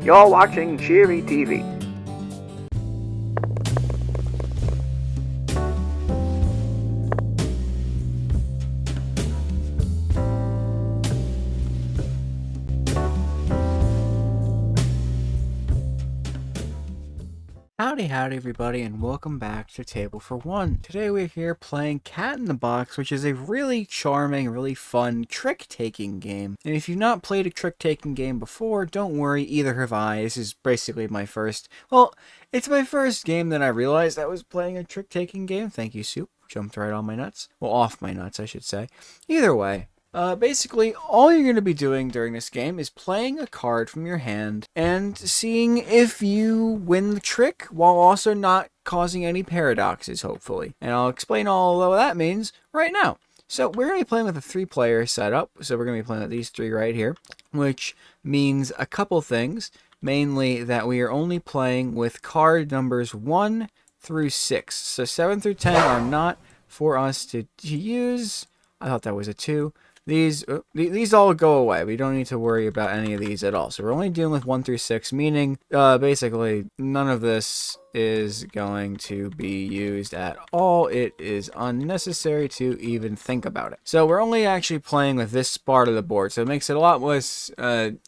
You're watching Cheery TV. Howdy everybody, and welcome back to Table for One. Today we're here playing Cat in the Box, which is a really charming, really fun trick-taking game. And if you've not played a trick-taking game before, don't worry, either have I. This is basically my first, it's my first game that I realized I was playing a trick-taking game. Thank you, Soup. Jumped right on my nuts. Well, off my nuts, I should say. Either way. Basically, all you're going to be doing during this game is playing a card from your hand and seeing if you win the trick while also not causing any paradoxes, hopefully. And I'll explain all of what that means right now. So we're going to be playing with a 3-player setup. So we're going to be playing with these 3 right here, which means a couple things. Mainly that we are only playing with card numbers 1 through 6. So 7 through 10 are not for us to use. I thought that was a 2. These all go away. We don't need to worry about any of these at all. So we're only dealing with 1 through 6, meaning basically none of this is going to be used at all. It is unnecessary to even think about it. So we're only actually playing with this part of the board. So it makes it a lot less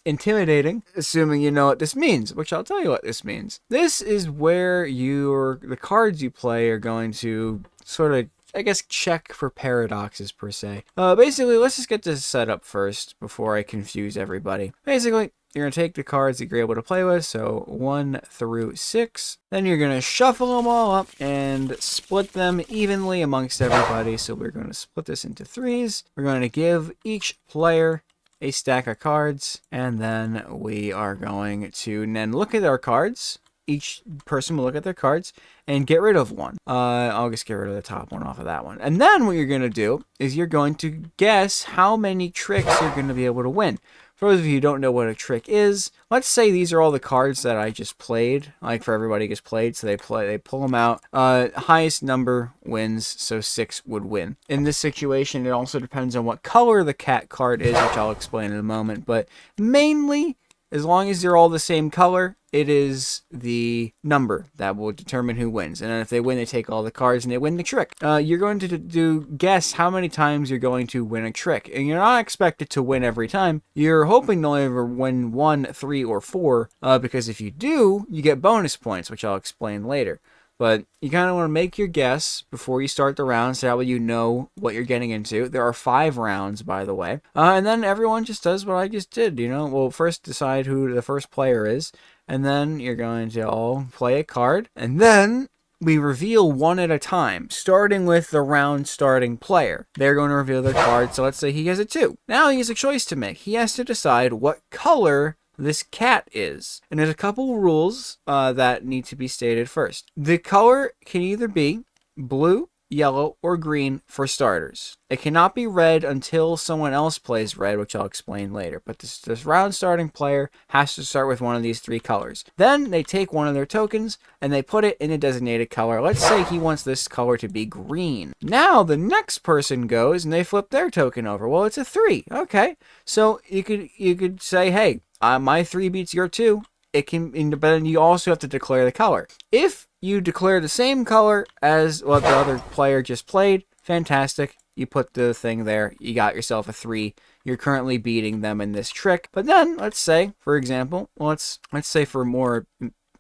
intimidating, assuming you know what this means, which I'll tell you what this means. This is where the cards you play are going to sort of, I guess, check for paradoxes per se. Basically, let's just get this set up first before I confuse everybody. Basically, you're going to take the cards that you're able to play with, so 1 through 6. Then you're going to shuffle them all up and split them evenly amongst everybody. So we're going to split this into 3s. We're going to give each player a stack of cards, and then we are going to then look at our cards. Each person will look at their cards and get rid of one. I'll just get rid of the top one off of that one. And then what you're going to do is you're going to guess how many tricks you're going to be able to win. For those of you who don't know what a trick is, let's say these are all the cards that I just played. Like for everybody just played, so they pull them out. Highest number wins, so 6 would win. In this situation, it also depends on what color the cat card is, which I'll explain in a moment. But mainly, as long as they're all the same color, it is the number that will determine who wins. And if they win, they take all the cards and they win the trick. You're going to guess how many times you're going to win a trick. And you're not expected to win every time. You're hoping to only ever win 1, 3, or 4. Because if you do, you get bonus points, which I'll explain later. But you kind of want to make your guess before you start the round, so that way you know what you're getting into. There are 5 rounds, by the way. And then everyone just does what I just did, you know. We'll first decide who the first player is, and then you're going to all play a card. And then we reveal one at a time, starting with the round starting player. They're going to reveal their card, so let's say he has a 2. Now he has a choice to make. He has to decide what color this cat is. And there's a couple rules that need to be stated first. The color can either be blue, yellow, or green for starters. It cannot be red until someone else plays red, which I'll explain later. But this round starting player has to start with one of these 3 colors. Then they take one of their tokens and they put it in a designated color. Let's say he wants this color to be green. Now the next person goes and they flip their token over. Well, it's a 3. Okay. So you could say, hey, my 3 beats your 2. But then you also have to declare the color. If you declare the same color as what the other player just played, fantastic. You put the thing there. You got yourself a 3. You're currently beating them in this trick. But then, let's say, for example, let's say for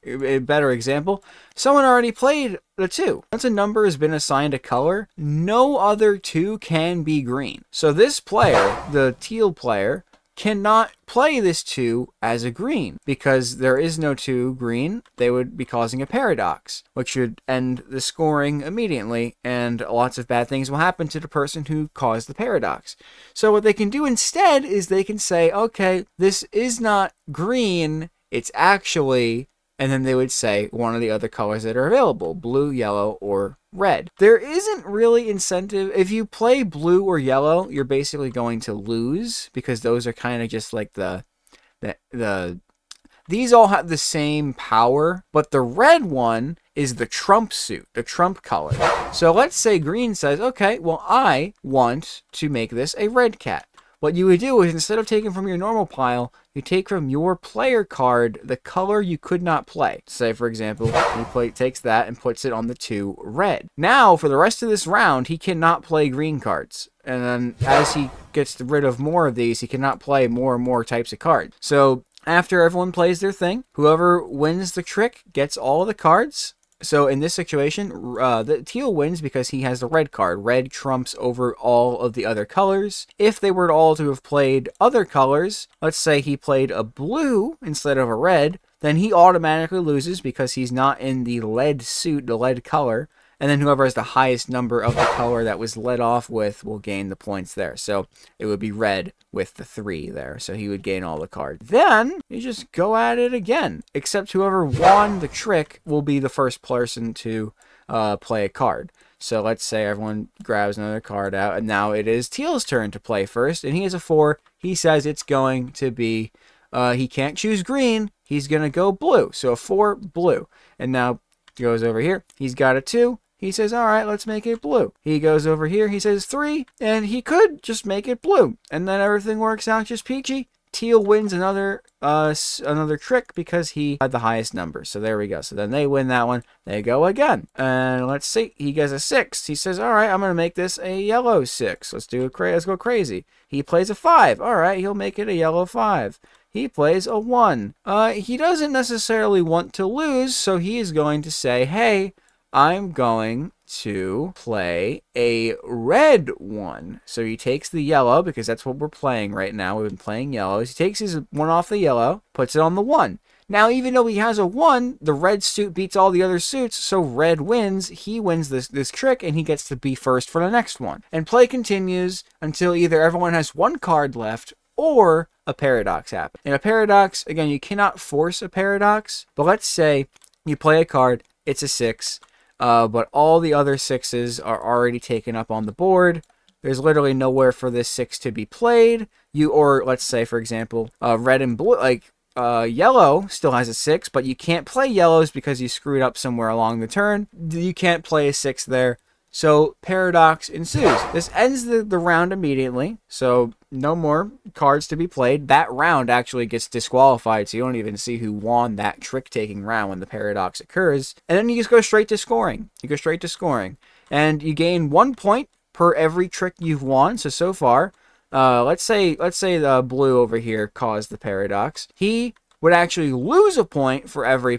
a better example, someone already played the 2. Once a number has been assigned a color, no other 2 can be green. So this player, the teal player, cannot play this 2 as a green because there is no 2 green. They would be causing a paradox, which would end the scoring immediately, and lots of bad things will happen to the person who caused the paradox. So what they can do instead is they can say, okay, this is not green, it's actually, and then they would say one of the other colors that are available, blue, yellow, or red. There isn't really incentive. If you play blue or yellow, you're basically going to lose because those are kind of just like these all have the same power, but the red one is the trump suit, the trump color. So let's say green says, okay, well, I want to make this a red cat. what you would do is instead of taking from your normal pile, you take from your player card the color you could not play. Say, for example, he takes that and puts it on the 2 red. Now, for the rest of this round, he cannot play green cards. And then as he gets rid of more of these, he cannot play more and more types of cards. So after everyone plays their thing, whoever wins the trick gets all of the cards. So in this situation, the teal wins because he has the red card. Red trumps over all of the other colors. If they were all to have played other colors, let's say he played a blue instead of a red, then he automatically loses because he's not in the lead suit, the lead color. And then whoever has the highest number of the color that was led off with will gain the points there. So it would be red with the 3 there. So he would gain all the cards. Then you just go at it again. Except whoever won the trick will be the first person to play a card. So let's say everyone grabs another card out. And now it is Teal's turn to play first. And he has a 4. He says it's going to be... he can't choose green. He's going to go blue. So a 4, blue. And now goes over here. He's got a 2. He says, all right, let's make it blue. He goes over here. He says 3, and he could just make it blue. And then everything works out just peachy. Teal wins another trick because he had the highest number. So there we go. So then they win that one. They go again. And let's see. He gets a 6. He says, all right, I'm going to make this a yellow 6. Let's go crazy. He plays a 5. All right, he'll make it a yellow 5. He plays a 1. He doesn't necessarily want to lose, so he is going to say, hey, I'm going to play a red 1. So he takes the yellow, because that's what we're playing right now. We've been playing yellows. He takes his 1 off the yellow, puts it on the 1. Now, even though he has a 1, the red suit beats all the other suits, so red wins. He wins this trick, and he gets to be first for the next one. And play continues until either everyone has 1 card left, or a paradox happens. In a paradox, again, you cannot force a paradox, but let's say you play a card, it's a 6, but all the other 6s are already taken up on the board. There's literally nowhere for this 6 to be played. Or let's say, for example, red and blue, yellow still has a 6, but you can't play yellows because you screwed up somewhere along the turn. You can't play a 6 there. So paradox ensues. This ends the round immediately, so no more cards to be played. That round actually gets disqualified, so you don't even see who won that trick-taking round when the paradox occurs. And then you just go straight to scoring. And you gain 1 point per every trick you've won. So far, let's say the blue over here caused the paradox. He would actually lose a point for every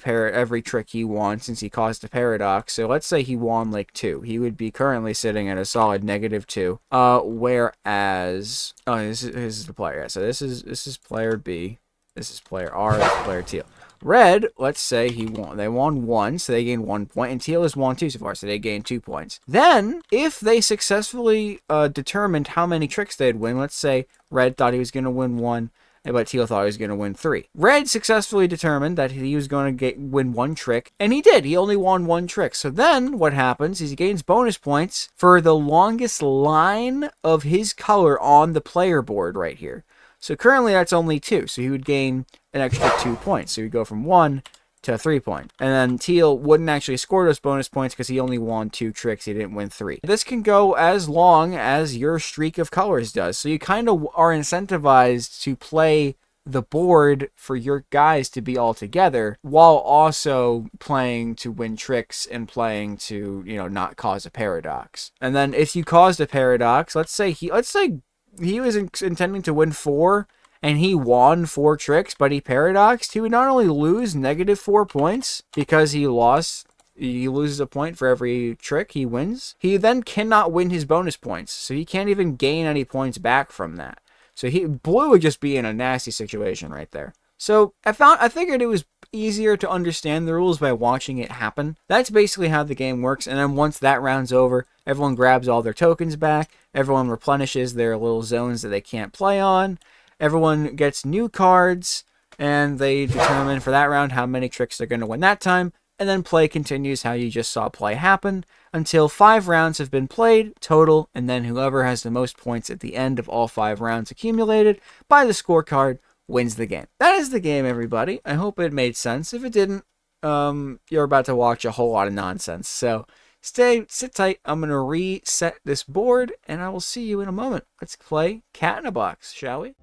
trick he won since he caused a paradox. So let's say he won like 2. He would be currently sitting at a solid -2. Whereas this is the player. So this is player B. This is player R. This is player Teal. Red, let's say they won 1, so they gain 1 point, and Teal has won 2 so far, so they gain 2 points. Then, if they successfully determined how many tricks they'd win, let's say Red thought he was going to win 1, but Teal thought he was going to win 3. Red successfully determined that he was going to win 1 trick, and he did. He only won 1 trick. So then what happens is he gains bonus points for the longest line of his color on the player board right here. So currently that's only 2, so he would gain an extra 2 points. So he'd go from 1 to 3 points. And then Teal wouldn't actually score those bonus points because he only won 2 tricks. He didn't win 3. This can go as long as your streak of colors does. So you kind of are incentivized to play the board for your guys to be all together while also playing to win tricks and playing to, not cause a paradox. And then if you caused a paradox, let's say he was intending to win 4 and he won 4 tricks, but he paradoxed, he would not only lose -4 points because he loses a point for every trick he wins, he then cannot win his bonus points. So he can't even gain any points back from that. So blue would just be in a nasty situation right there. So I figured it was easier to understand the rules by watching it happen. That's basically how the game works. And then once that round's over, everyone grabs all their tokens back. Everyone replenishes their little zones that they can't play on. Everyone gets new cards, and they determine for that round how many tricks they're going to win that time. And then play continues how you just saw play happen until 5 rounds have been played total. And then whoever has the most points at the end of all 5 rounds accumulated by the scorecard wins the game. That is the game, everybody. I hope it made sense. If it didn't, you're about to watch a whole lot of nonsense. So sit tight. I'm going to reset this board, and I will see you in a moment. Let's play Cat in a Box, shall we?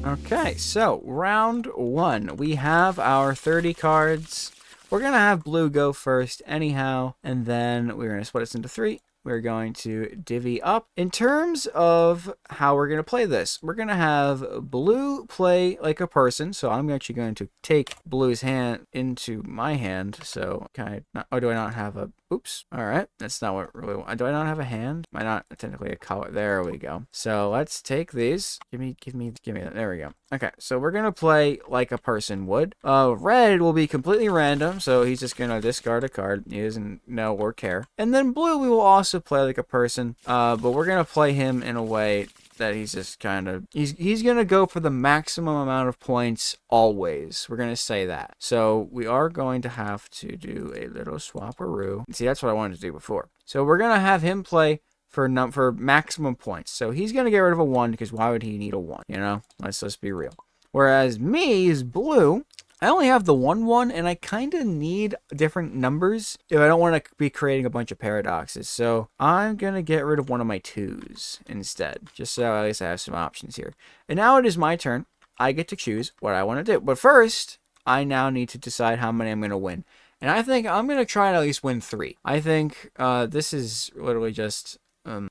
Okay, so round 1. We have our 30 cards. We're going to have blue go first anyhow, and then we're going to split this into 3. We're going to divvy up. In terms of how we're going to play this, we're going to have blue play like a person. So I'm actually going to take blue's hand into my hand. So oh, do I not have a, oops. All right. That's not what really, do I not have a hand? Am I not technically a color? There we go. So let's take these. Give me that. There we go. Okay. So we're going to play like a person would. Red will be completely random. So he's just going to discard a card. He doesn't know or care. And then blue, we will also play like a person, but we're gonna play him in a way that he's just kind of he's gonna go for the maximum amount of points always. We're gonna say that. So we are going to have to do a little swap-a-roo. See, that's what I wanted to do before. So we're gonna have him play for maximum points. So he's gonna get rid of a 1 because why would he need a 1? You know, let's be real. Whereas me is blue. I only have the 1-1, and I kind of need different numbers if I don't want to be creating a bunch of paradoxes. So I'm going to get rid of one of my 2s instead, just so at least I have some options here. And now it is my turn. I get to choose what I want to do. But first, I now need to decide how many I'm going to win. And I think I'm going to try and at least win 3. I think this is literally just...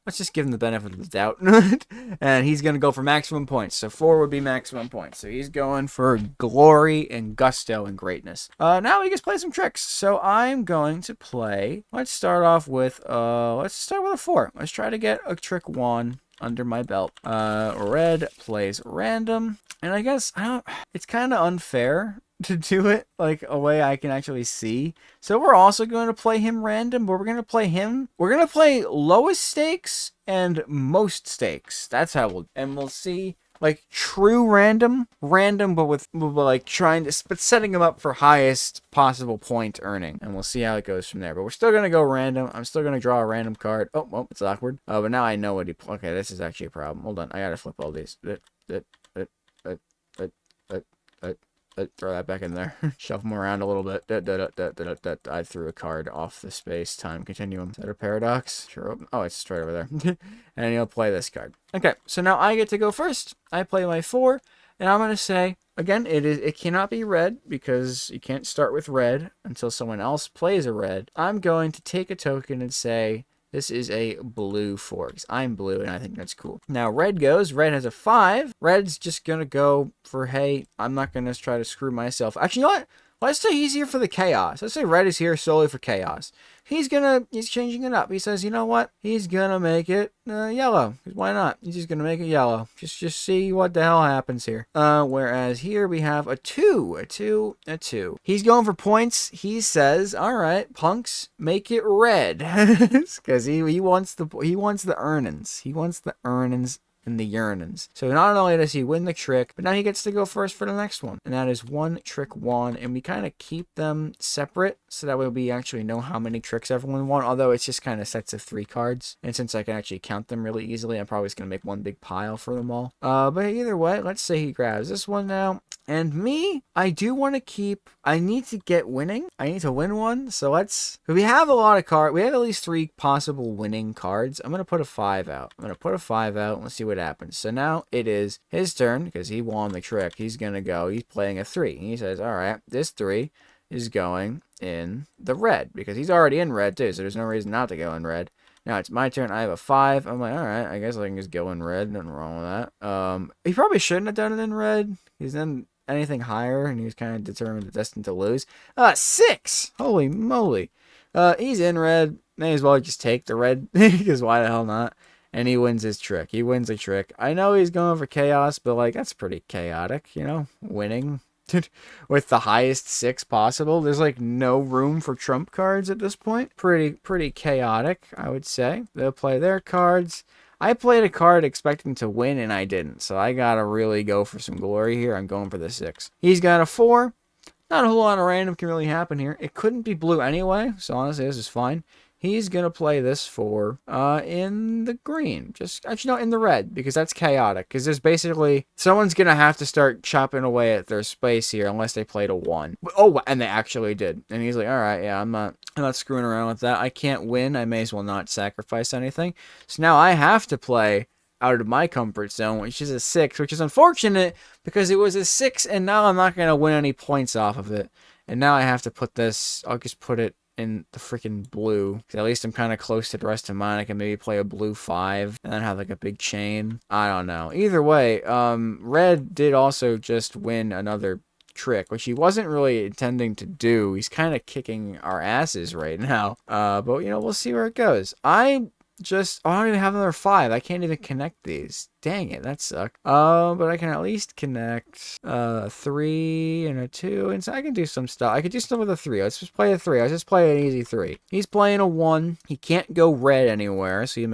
let's just give him the benefit of the doubt. And he's going to go for maximum points. So 4 would be maximum points. So he's going for glory and gusto and greatness. Now he gets to play some tricks. So I'm going to play. Let's start off with a 4. Let's try to get a trick 1 under my belt. Red plays random. And I guess it's kind of unfair to do it like a way I can actually see. So we're also going to play him random, but we're going to play lowest stakes and most stakes. That's how we'll see like true random, but like but setting him up for highest possible point earning, and we'll see how it goes from there. But we're still going to go random. I'm still going to draw a random card. Oh, well, it's awkward. But now I know what okay, this is actually a problem. Hold on. I got to flip all these. Throw that back in there. Shuffle them around a little bit. I threw a card off the space-time continuum. Is that a paradox? Sure. Oh, it's straight over there. And he'll play this card. Okay, so now I get to go first. I play my 4, and I'm going to say, again, it cannot be red because you can't start with red until someone else plays a red. I'm going to take a token and say, this is a blue 4, because I'm blue, and I think that's cool. Now, red goes. Red has a 5. Red's just going to go for, hey, I'm not going to try to screw myself. Actually, you know what? Let's say he's here for the chaos. Let's say red is here solely for chaos. He's changing it up. He says, you know what? He's going to make it yellow. Because why not? He's just going to make it yellow. Just see what the hell happens here. Whereas here we have a 2. A 2. A 2. He's going for points. He says, all right, punks, make it red. Because he wants the earnings. He wants the earnings and the yearnings. So not only does he win the trick, but now he gets to go first for the next one. And that is 1 trick 1. And we kind of keep them separate so that way we actually know how many tricks everyone won. Although it's just kind of sets of 3 cards. And since I can actually count them really easily, I'm probably just going to make one big pile for them all. But either way, let's say he grabs this one now. And me, I do want to keep, I need to get winning. I need to win one. So we have a lot of cards. We have at least 3 possible winning cards. I'm going to put a 5 out. Let's see what happens. So now it is his turn because he won the trick. He's going to go. He's playing a 3. He says, all right, this 3 is going in the red because he's already in red too. So there's no reason not to go in red. Now it's my turn. I have a 5. I'm like, all right, I guess I can just go in red. Nothing wrong with that. He probably shouldn't have done it in red. He's then anything higher, and he was kind of determined, destined to lose. 6! Holy moly. He's in red. May as well just take the red, because why the hell not? And he wins his trick. He wins a trick. I know he's going for chaos, but, like, that's pretty chaotic, you know? Winning with the highest 6 possible. There's, like, no room for trump cards at this point. Pretty chaotic, I would say. They'll play their cards. I played a card expecting to win, and I didn't. So I gotta really go for some glory here. I'm going for the 6. He's got a 4. Not a whole lot of random can really happen here. It couldn't be blue anyway, so honestly, this is fine. he's going to play this 4 in the green. Actually, no, in the red, because that's chaotic. Because there's basically, someone's going to have to start chopping away at their space here unless they played a 1. Oh, and they actually did. And he's like, all right, yeah, I'm not screwing around with that. I can't win. I may as well not sacrifice anything. So now I have to play out of my comfort zone, which is a 6, which is unfortunate because it was a 6, and now I'm not going to win any points off of it. And now I have to put this, I'll just put it in the freaking blue. At least I'm kind of close to the rest of mine. I can maybe play a blue 5 and then have like a big chain. I don't know. Either way, red did also just win another trick, which he wasn't really intending to do. He's kind of kicking our asses right now. But you know, we'll see where it goes. I don't even have another 5. I can't even connect these. Dang it, that sucked. But I can at least connect 3 and a 2, and so I can do some stuff. I could do stuff with a 3. Let's just play a 3. Let's just play an easy 3. He's playing a 1. He can't go red anywhere, so he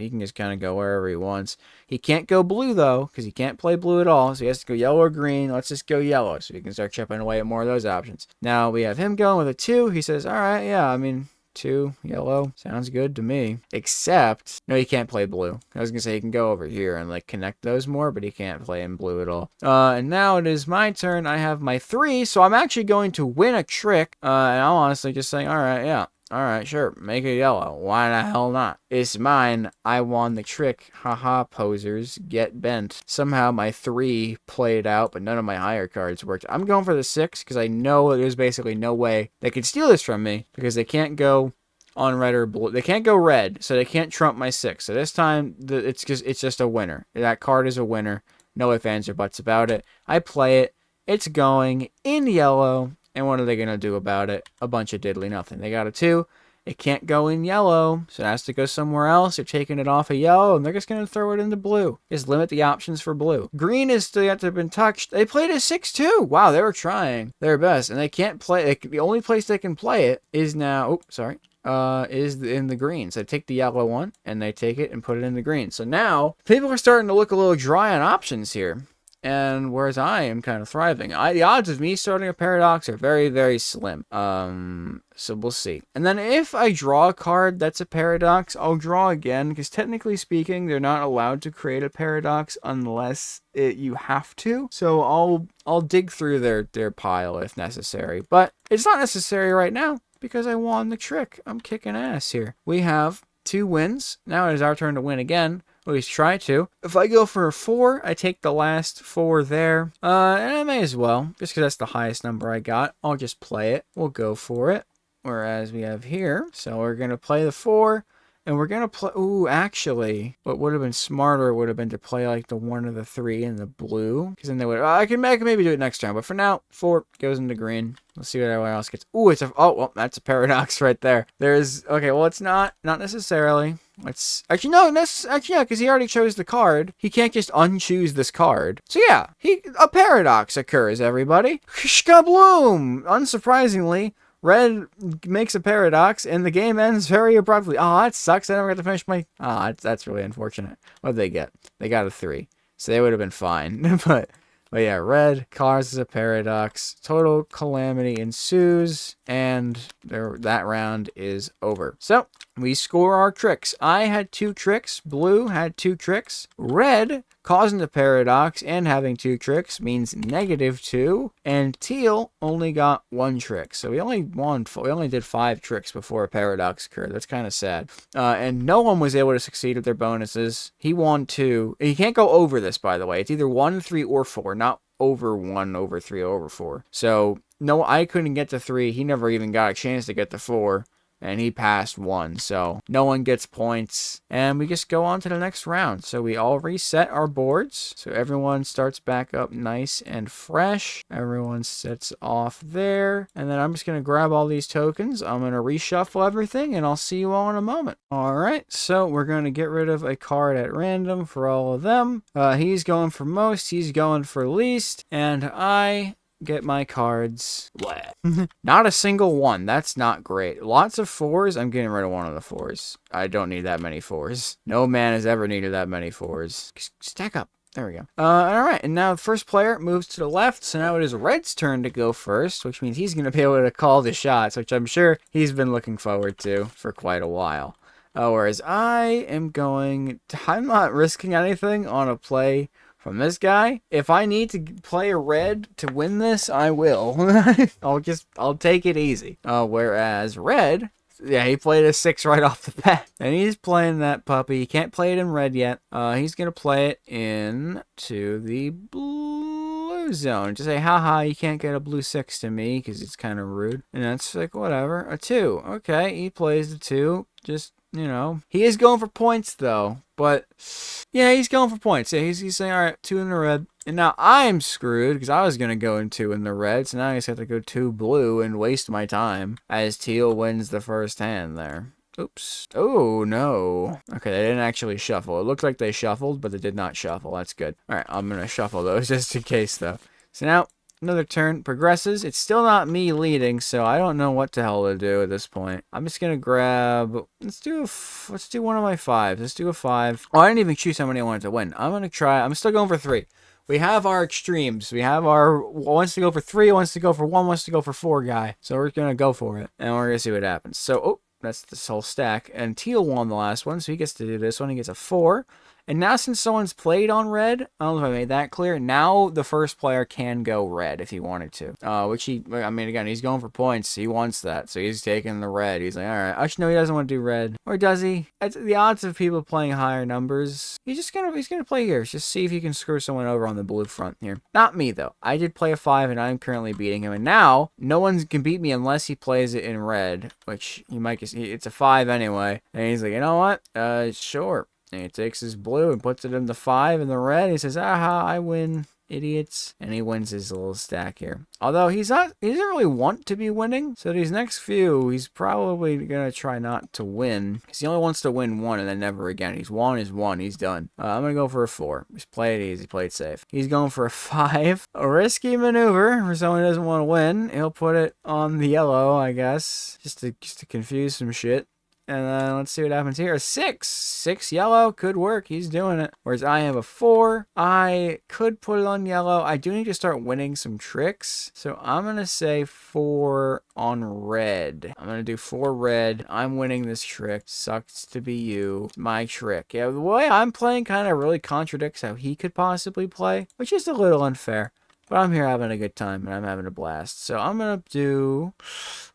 can just kind of go wherever he wants. He can't go blue though, because he can't play blue at all. So he has to go yellow or green. Let's just go yellow, so he can start chipping away at more of those options. Now we have him going with a 2. He says, "All right, yeah, I mean." 2 yellow sounds good to me, except no, he can't play blue. I was gonna say he can go over here and like connect those more, but he can't play in blue at all. And now it is my turn. I have my 3, so I'm actually going to win a trick, and I'm honestly just saying, all right, yeah, all right, sure, make it yellow. Why the hell not? It's mine. I won the trick. Haha, posers, get bent. Somehow my 3 played out, but none of my higher cards worked. I'm going for the 6 because I know there's basically no way they could steal this from me because they can't go on red or blue. They can't go red, so they can't trump my 6. So this time, it's just a winner. That card is a winner. No ifs, ands, or buts about it. I play it. It's going in yellow. And what are they going to do about it? A bunch of diddly nothing. They got a 2. It can't go in yellow, so it has to go somewhere else. They're taking it off of yellow, and they're just going to throw it into blue. Just limit the options for blue. Green is still yet to have been touched. They played a 6 too. Wow, they were trying their best, and they can't play. The only place they can play it is now. Oh, sorry. Is in the green. So they take the yellow one, and they take it and put it in the green. So now, people are starting to look a little dry on options here. And whereas I am kind of thriving, the odds of me starting a paradox are very, very slim. So we'll see. And then if I draw a card that's a paradox, I'll draw again, because technically speaking, they're not allowed to create a paradox unless you have to. So I'll dig through their pile if necessary. But it's not necessary right now, because I won the trick. I'm kicking ass here. We have 2 wins. Now it is our turn to win again. At least try to. If I go for a 4, I take the last 4 there. And I may as well, just because that's the highest number I got. I'll just play it. We'll go for it. Whereas we have here. So we're going to play the 4. And we're going to play... Ooh, actually, what would have been smarter would have been to play like the 1 or the 3 in the blue. Because then they would... I can maybe do it next time. But for now, 4 goes into green. Let's see what everyone else gets. Ooh, it's a... Oh, well, that's a paradox right there. There's... Okay, well, it's not necessarily. Let's... Actually, no, actually, yeah, because he already chose the card. He can't just unchoose this card. So, yeah, a paradox occurs, everybody. Shkabloom! Unsurprisingly... Red makes a paradox, and the game ends very abruptly. Oh, that sucks. I never got to finish my... Oh, that's really unfortunate. What did they get? They got a 3. So they would have been fine. But yeah, red causes a paradox. Total calamity ensues, and that round is over. So, we score our tricks. I had 2 tricks. Blue had 2 tricks. Red, causing the paradox and having 2 tricks, means -2. And teal only got 1 trick. So we only did 5 tricks before a paradox occurred. That's kind of sad. And no one was able to succeed with their bonuses. He won 2. He can't go over this, by the way. It's either 1, 3, or 4, not over 1, over 3, over 4. So, no, I couldn't get to 3. He never even got a chance to get to 4. And he passed 1, so no one gets points. And we just go on to the next round. So we all reset our boards. So everyone starts back up nice and fresh. Everyone sets off there. And then I'm just going to grab all these tokens. I'm going to reshuffle everything, and I'll see you all in a moment. All right, so we're going to get rid of a card at random for all of them. He's going for most. He's going for least. And I... get my cards. Not a single one. That's not great. Lots of 4s. I'm getting rid of one of the 4s. I don't need that many 4s. No man has ever needed that many 4s. Stack up. There we go. All right, and now the first player moves to the left, so now it is Red's turn to go first, which means he's going to be able to call the shots, which I'm sure he's been looking forward to for quite a while. Whereas I'm not risking anything on a play from this guy. If I need to play a red to win this, I will. I'll take it easy. Whereas Red, yeah, he played a 6 right off the bat. And he's playing that puppy. He can't play it in red yet. He's going to play it into the blue zone. Just say, haha, you can't get a blue 6 to me because it's kind of rude. And that's like, whatever. A 2. Okay, he plays the 2. Just, he is going for points, though. But, yeah, he's going for points. Yeah, he's saying, all right, 2 in the red. And now I'm screwed because I was going to go in 2 in the red. So now I just have to go 2 blue and waste my time as teal wins the first hand there. Oops. Oh, no. Okay, they didn't actually shuffle. It looked like they shuffled, but they did not shuffle. That's good. All right, I'm going to shuffle those just in case, though. So now another turn progresses. It's still not me leading, so I don't know what the hell to do at this point. I'm just going to grab... Let's do one of my 5s. Let's do a 5. Oh, I didn't even choose how many I wanted to win. I'm going to try... I'm still going for 3. We have our extremes. We have our wants to go for 3, wants to go for 1, wants to go for 4 guy. So we're going to go for it. And we're going to see what happens. So, that's this whole stack. And teal won the last one, so he gets to do this one. He gets a 4. And now since someone's played on red, I don't know if I made that clear, now the first player can go red if he wanted to. Again, he's going for points. He wants that, so he's taking the red. He's like, all right. Actually, no, he doesn't want to do red. Or does he? It's the odds of people playing higher numbers. He's gonna play here. Just see if he can screw someone over on the blue front here. Not me, though. I did play a 5, and I'm currently beating him. And now, no one can beat me unless he plays it in red, which he might just... It's a 5 anyway. And he's like, you know what? Sure. And he takes his blue and puts it in the 5 in the red. He says, aha, I win, idiots. And he wins his little stack here. Although he doesn't really want to be winning. So these next few, he's probably going to try not to win. Because he only wants to win 1 and then never again. He's 1 is 1. He's done. I'm going to go for a 4. Just play it easy. Play it safe. He's going for a 5. A risky maneuver for someone who doesn't want to win. He'll put it on the yellow, I guess. Just to confuse some shit. And then let's see what happens here. A 6. 6 yellow could work. He's doing it. Whereas I have a 4. I could put it on yellow. I do need to start winning some tricks. So I'm going to say 4 on red. I'm going to do 4 red. I'm winning this trick. Sucks to be you. It's my trick. Yeah, the way I'm playing kind of really contradicts how he could possibly play, which is a little unfair. But I'm here having a good time, and I'm having a blast. So I'm going to do...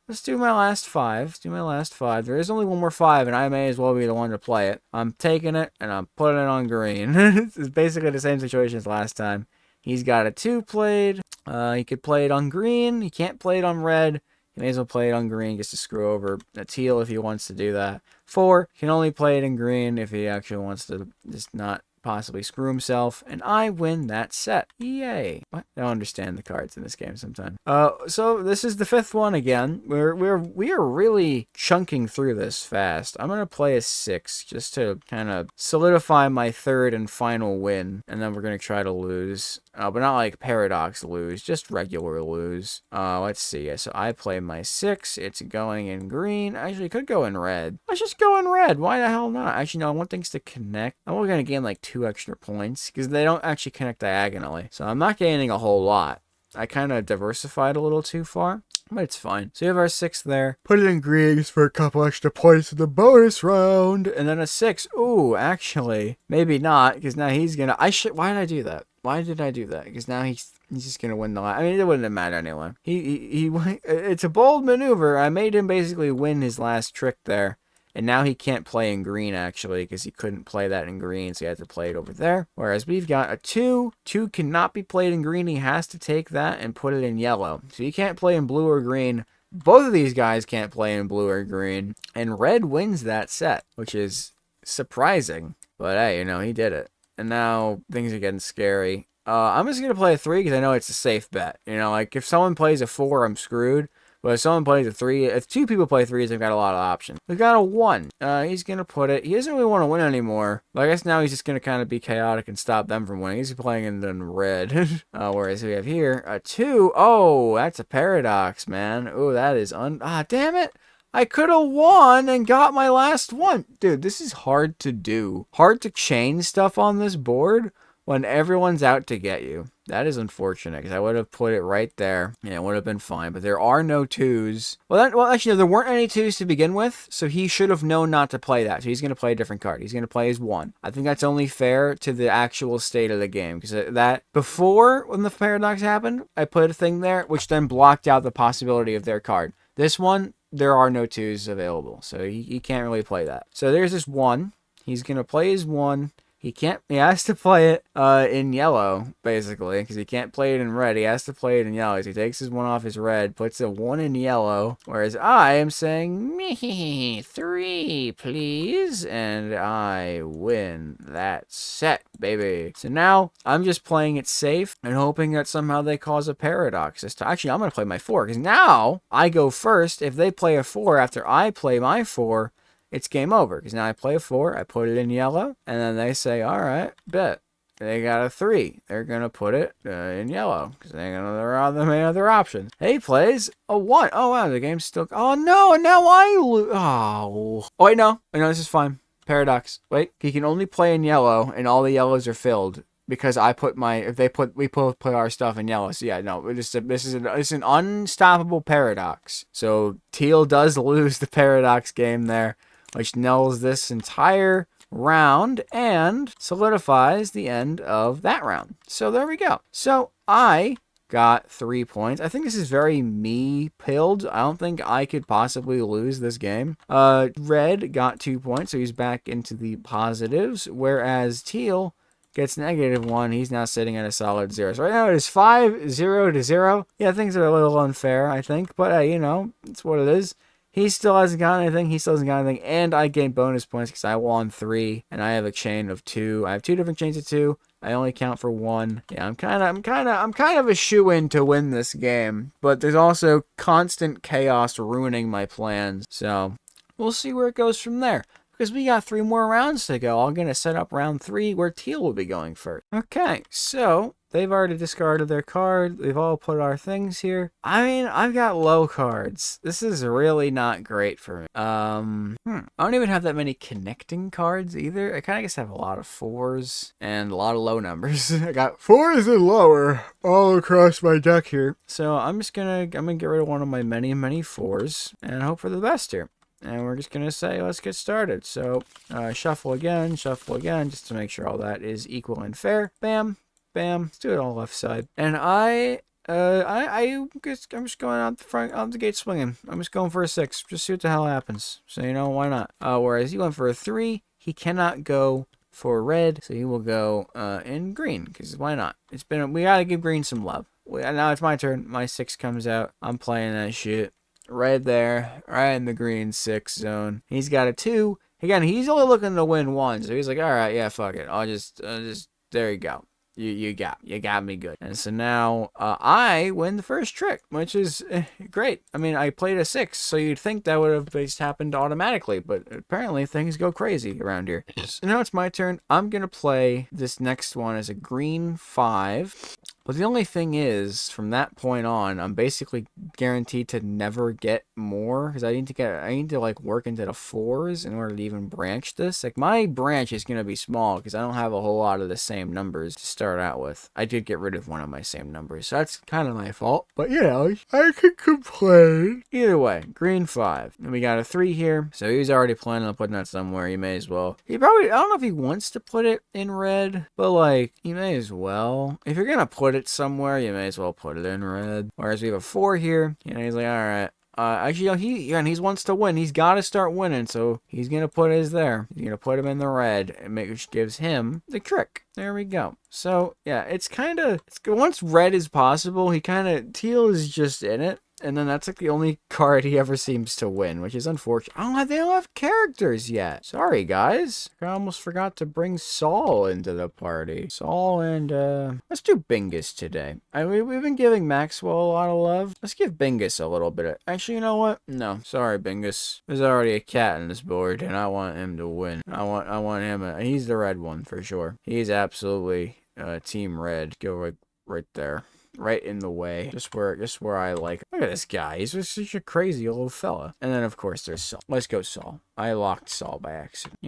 Let's do my last 5. There is only one more 5, and I may as well be the one to play it. I'm taking it, and I'm putting it on green. It's basically the same situation as last time. He's got a 2 played. He could play it on green. He can't play it on red. He may as well play it on green just to screw over a teal if he wants to do that. 4, can only play it in green if he actually wants to just not possibly screw himself, and I win that set. Yay. What? I don't understand the cards in this game sometimes. So this is the 5th one again. We are really chunking through this fast. I'm gonna play a 6 just to kind of solidify my 3rd and final win, and then we're gonna try to lose. But not like paradox lose, just regular lose. Let's see. So I play my 6. It's going in green. Actually, it could go in red. Let's just go in red. Why the hell not? Actually, no, I want things to connect. I'm only gonna gain like 2 extra points because they don't actually connect diagonally. So I'm not gaining a whole lot. I kind of diversified a little too far, but it's fine. So you have our 6 there. Put it in green just for a couple extra points in the bonus round. And then a 6. Ooh, actually, maybe not, because now he's gonna... Why did I do that? Why did I do that? Because now he's just gonna win the last... I mean, it wouldn't matter anyway. It's a bold maneuver. I made him basically win his last trick there. And now he can't play in green, actually, because he couldn't play that in green, so he had to play it over there. Whereas we've got a 2. 2 cannot be played in green. He has to take that and put it in yellow. So he can't play in blue or green. Both of these guys can't play in blue or green. And red wins that set, which is surprising. But hey, he did it. And now things are getting scary. I'm just going to play a 3 because I know it's a safe bet. Like if someone plays a 4, I'm screwed. But if someone plays a 3, if 2 people play 3s, they've got a lot of options. We've got a 1. He's going to put it. He doesn't really want to win anymore. But I guess now he's just going to kind of be chaotic and stop them from winning. He's playing in red. Whereas we have here a 2. Oh, that's a paradox, man. Oh, that is damn it. I could have won and got my last one. Dude, this is hard to do. Hard to chain stuff on this board. when everyone's out to get you. That is unfortunate because I would have put it right there and it would have been fine. But there are no twos. Well, actually, no, there weren't any twos to begin with, so he should have known not to play that. So he's going to play a different card. He's going to play his 1. I think that's only fair to the actual state of the game because that before when the paradox happened, I put a thing there which then blocked out the possibility of their card. This one, there are no twos available, so he can't really play that. So there's this 1. He's going to play his 1. He has to play it in yellow, basically, because he can't play it in red. He has to play it in yellow. So he takes his 1 off his red, puts a 1 in yellow, whereas I am saying, me, 3, please, and I win that set, baby. So now I'm just playing it safe and hoping that somehow they cause a paradox. Actually, I'm going to play my 4, because now I go first. If they play a 4 after I play my 4, it's game over, because now I play a 4, I put it in yellow, and then they say, all right, bet. They got a 3. They're going to put it in yellow, because there are many other options. He plays a 1. Oh, wow, the game's still... Oh, no, now I lose. Oh, wait, no, this is fine. Paradox. Wait, he can only play in yellow, and all the yellows are filled. Because I put we put our stuff in yellow. So yeah, no, it's an unstoppable paradox. So teal does lose the paradox game there, which nulls this entire round and solidifies the end of that round. So there we go. So I got 3 points. I think this is very me-pilled. I don't think I could possibly lose this game. Red got 2 points, so he's back into the positives, whereas teal gets -1. He's now sitting at a solid 0. So right now it is 5-0-0. Yeah, things are a little unfair, I think. But, it's what it is. He still hasn't got anything. He still hasn't got anything. And I gain bonus points because I won 3. And I have a chain of 2. I have 2 different chains of 2. I only count for 1. Yeah, I'm kind of a shoo-in to win this game. But there's also constant chaos ruining my plans. So we'll see where it goes from there. Because we got 3 more rounds to go. I'm going to set up round 3 where teal will be going first. Okay, so they've already discarded their card. We've all put our things here. I mean, I've got low cards. This is really not great for me. I don't even have that many connecting cards either. I kind of just have a lot of 4s and a lot of low numbers. I got 4s and lower all across my deck here. So I'm gonna get rid of one of my many 4s and hope for the best here. And we're just going to say, let's get started. So, shuffle again, just to make sure all that is equal and fair. Bam, bam. Let's do it on the left side. And I'm just going out the front, out the gate swinging. I'm just going for a 6. Just see what the hell happens. So, why not? Whereas he went for a 3, he cannot go for red, so he will go in green, because why not? We got to give green some love. Now it's my turn. My 6 comes out. I'm playing that shit. Right there, right in the green 6 zone. He's got a 2. Again, he's only looking to win 1, so he's like, all right, yeah, fuck it. I'll just there you go. You got me good. And so now I win the first trick, which is great. I mean, I played a 6, so you'd think that would have just happened automatically, but apparently things go crazy around here. So now it's my turn. I'm gonna play this next one as a green 5. But the only thing is, from that point on, I'm basically guaranteed to never get more, because I need to like work into the 4s in order to even branch this. Like, my branch is gonna be small because I don't have a whole lot of the same numbers to start out with. I did get rid of one of my same numbers, so that's kind of my fault. But I could complain. Either way, green 5, and we got a 3 here. So he's already planning on putting that somewhere. He may as well. I don't know if he wants to put it in red, but like, he may as well. If you're gonna put it somewhere, you may as well put it in red. Whereas we have a 4 here, he's like, all right. Actually, he wants to win. He's got to start winning, so he's gonna put his there. He's gonna put him in the red, which gives him the trick. There we go. So yeah, it's once red is possible, teal is just in it. And then that's like the only card he ever seems to win, which is unfortunate. They don't have characters yet. Sorry, guys. I almost forgot to bring Saul into the party. Saul and, let's do Bingus today. We've been giving Maxwell a lot of love. Let's give Bingus a little bit. Actually, you know what? No, sorry, Bingus. There's already a cat on this board, and I want him to win. I want him. He's the red one for sure. He's absolutely team red. Go right there. Right in the way, just where I like. Look at this guy. He's just such a crazy old fella. And then of course there's Saul. Let's go Saul. I locked Saul by accident.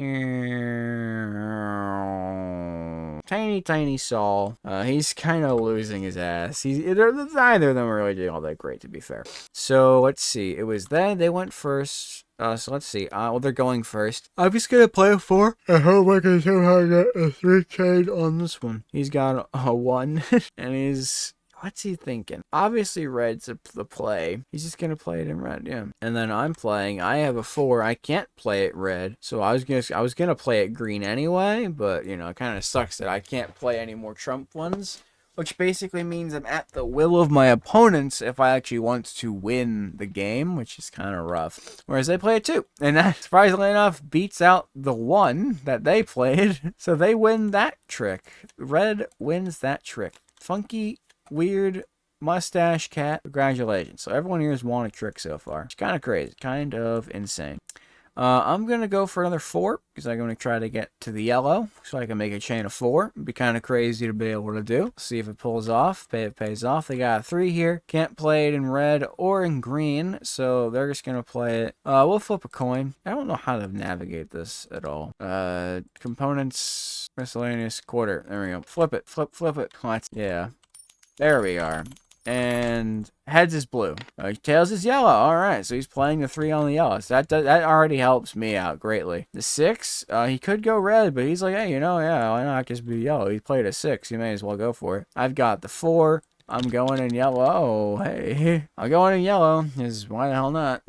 tiny Saul. He's kind of losing his ass. Neither of them are really doing all that great, to be fair. So let's see. It was they went first. So let's see. Well, they're going first. I'm just gonna play a 4. I hope I can somehow get a 3 chain on this one. He's got a 1, and he's. What's he thinking? Obviously, red's the play. He's just gonna play it in red, yeah. And then I'm playing. I have a 4. I can't play it red, so I was gonna play it green anyway. But you know, it kind of sucks that I can't play any more Trump ones. Which basically means I'm at the will of my opponents if I actually want to win the game, which is kind of rough. Whereas they play it 2. And that, surprisingly enough, beats out the 1 that they played. So they win that trick. Red wins that trick. Funky, weird, mustache cat. Congratulations. So everyone here has won a trick so far. It's kind of crazy. Kind of insane. I'm going to go for another 4 because I'm going to try to get to the yellow so I can make a chain of 4. It'd be kind of crazy to be able to do. See if it pulls off. It pays off. They got a 3 here. Can't play it in red or in green, so they're just going to play it. We'll flip a coin. I don't know how to navigate this at all. Components, miscellaneous, quarter. There we go. Flip it. Flip it. What? Yeah. There we are. And heads is blue. Tails is yellow. All right, so he's playing the 3 on the yellow. So that already helps me out greatly. The 6, he could go red, but he's like, hey, you know, yeah, why not just be yellow? He played a 6. You may as well go for it. I've got the 4. I'm going in yellow. Hey, I'm going in yellow. Why the hell not?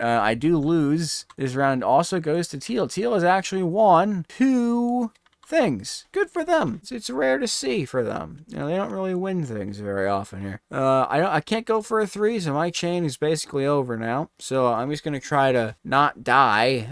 I do lose. This round also goes to teal. Teal has actually won 2 things. Good for them. It's rare to see for them. You know, they don't really win things very often here. I can't go for a 3, so my chain is basically over now. So I'm just gonna try to not die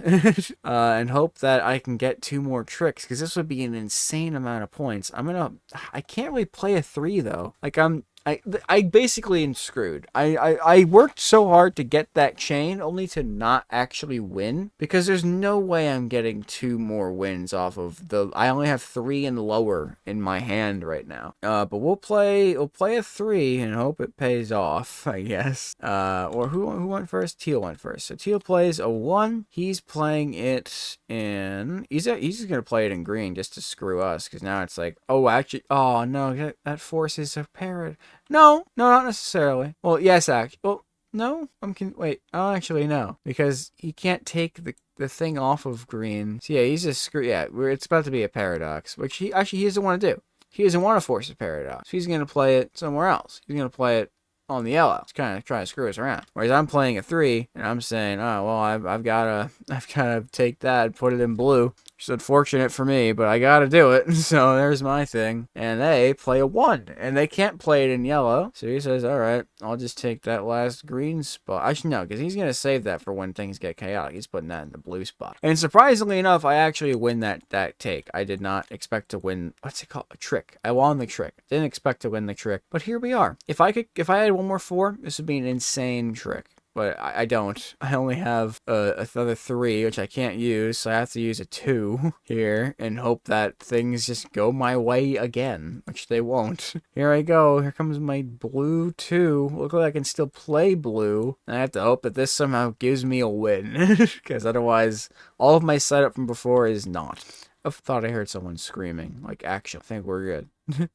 and hope that I can get 2 more tricks, because this would be an insane amount of points. I can't really play a 3 though. Like I basically am screwed. I worked so hard to get that chain only to not actually win, because there's no way I'm getting 2 more wins off of I only have 3 and lower in my hand right now. But we'll play a 3 and hope it pays off, I guess. Or who went first? Teal went first. So Teal plays a 1. He's playing it in, he's just gonna play it in green just to screw us, because now it's like, oh actually, oh no, that forces a parrot. No, not necessarily. Well, yes, actually. Well, no, wait. Oh, actually, no, because he can't take the thing off of green. So yeah, he's just screw. Yeah, it's about to be a paradox, which he doesn't want to do. He doesn't want to force a paradox. He's gonna play it somewhere else. He's gonna play it on the yellow. It's kind of trying to screw us around. Whereas I'm playing a 3, and I'm saying, oh well, I've gotta take that and put it in blue. It's unfortunate for me, but I gotta do it. So there's my thing. And they play a 1, and they can't play it in yellow. So he says, all right, I'll just take that last green spot. Actually, no, because he's gonna save that for when things get chaotic. He's putting that in the blue spot. And surprisingly enough, I actually win that take. I did not expect to win. What's it called? A trick. I won the trick. Didn't expect to win the trick, but here we are. If I had one more 4, this would be an insane trick. But I don't. I only have another 3, which I can't use, so I have to use a 2 here and hope that things just go my way again, which they won't. Here I go. Here comes my blue 2. Look like I can still play blue. I have to hope that this somehow gives me a win, because otherwise all of my setup from before is not. I thought I heard someone screaming. Like, actually, I think we're good.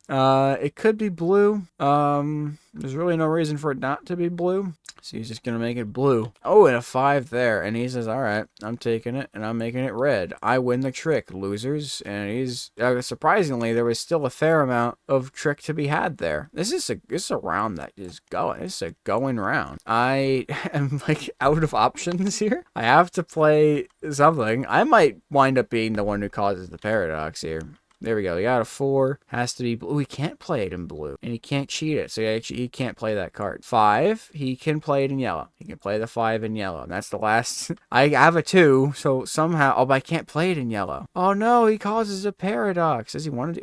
It could be blue. There's really no reason for it not to be blue. So he's just gonna make it blue. Oh, and a 5 there. And he says, all right, I'm taking it and I'm making it red. I win the trick, losers. And he's, surprisingly, there was still a fair amount of trick to be had there. This is a round that is going. This is a going round. I am like out of options here. I have to play something. I might wind up being the one who causes the paradox here. There we go. We got a 4. Has to be blue. He can't play it in blue. And he can't cheat it. So he can't play that card. 5. He can play it in yellow. He can play the 5 in yellow. And that's the last. I have a 2. So somehow. Oh, but I can't play it in yellow. Oh, no. He causes a paradox. He doesn't want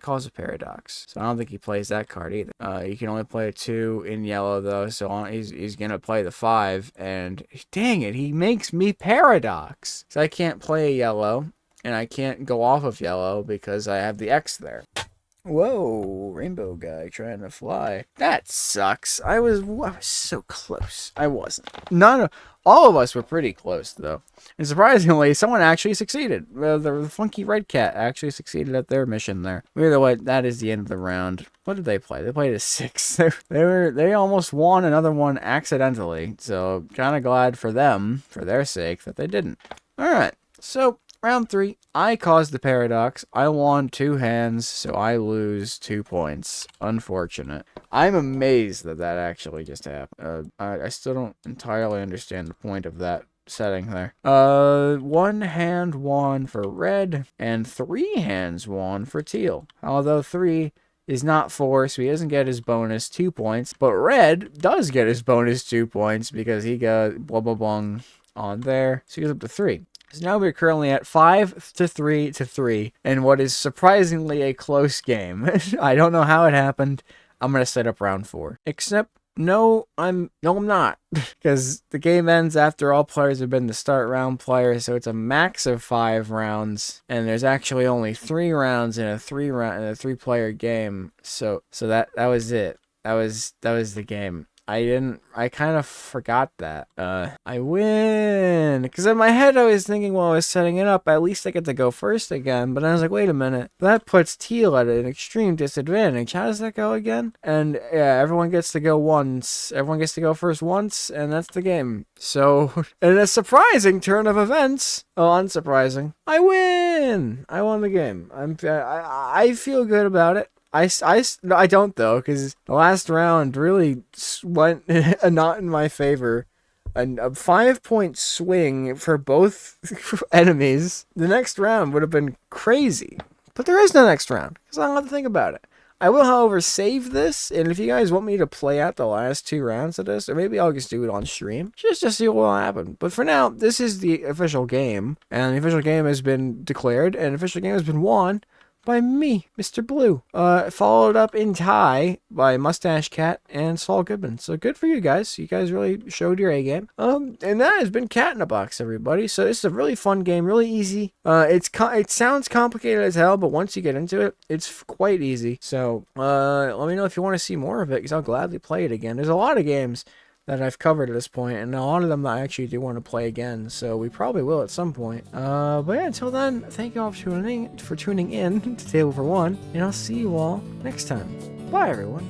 to cause a paradox. So I don't think he plays that card either. He can only play a 2 in yellow, though. So he's going to play the 5. And dang it. He makes me paradox. So I can't play yellow. And I can't go off of yellow because I have the X there. Whoa, rainbow guy trying to fly. That sucks. I was so close. I wasn't. All of us were pretty close though. And surprisingly, someone actually succeeded. The funky red cat actually succeeded at their mission there. Either way, that is the end of the round. What did they play? They played a 6. They almost won another one accidentally. So kind of glad for them, for their sake, that they didn't. All right. So round 3, I caused the paradox. I won 2 hands, so I lose 2 points. Unfortunate. I'm amazed that that actually just happened. I still don't entirely understand the point of that setting there. 1 hand won for red, and 3 hands won for teal. Although 3 is not 4, so he doesn't get his bonus 2 points. But red does get his bonus 2 points because he got blah blah blah on there. So he goes up to 3. So now we're currently at 5-3-3 in what is surprisingly a close game. I don't know how it happened. I'm going to set up round 4. Except, no, I'm not. Because the game ends after all players have been the start round player, so it's a max of 5 rounds. And there's actually only 3 rounds in a 3-player game. So that was it. That was the game. I kind of forgot that. I win. Because in my head, I was thinking while I was setting it up, at least I get to go first again. But I was like, wait a minute. That puts teal at an extreme disadvantage. How does that go again? And yeah, everyone gets to go once. Everyone gets to go first once, and that's the game. So, in a surprising turn of events, unsurprising, I win. I won the game. I feel good about it. No, I don't though, because the last round really went not in my favor. A 5-point swing for both enemies. The next round would have been crazy, but there is no next round because I don't have to think about it. I will, however, save this, and if you guys want me to play out the last 2 rounds of this, or maybe I'll just do it on stream, just to see what will happen. But for now, this is the official game, and the official game has been declared, and the official game has been won by me, Mr. Blue. Followed up in tie by Mustache Cat and Saul Goodman. So good for you guys. You guys really showed your A game. And that has been Cat in a Box, everybody. So this is a really fun game, really easy. It sounds complicated as hell, but once you get into it, it's quite easy. So let me know if you want to see more of it, because I'll gladly play it again. There's a lot of games that I've covered at this point, and a lot of them I actually do want to play again, so we probably will at some point. But yeah, until then, thank you all for tuning in to Table for One, and I'll see you all next time. Bye, everyone.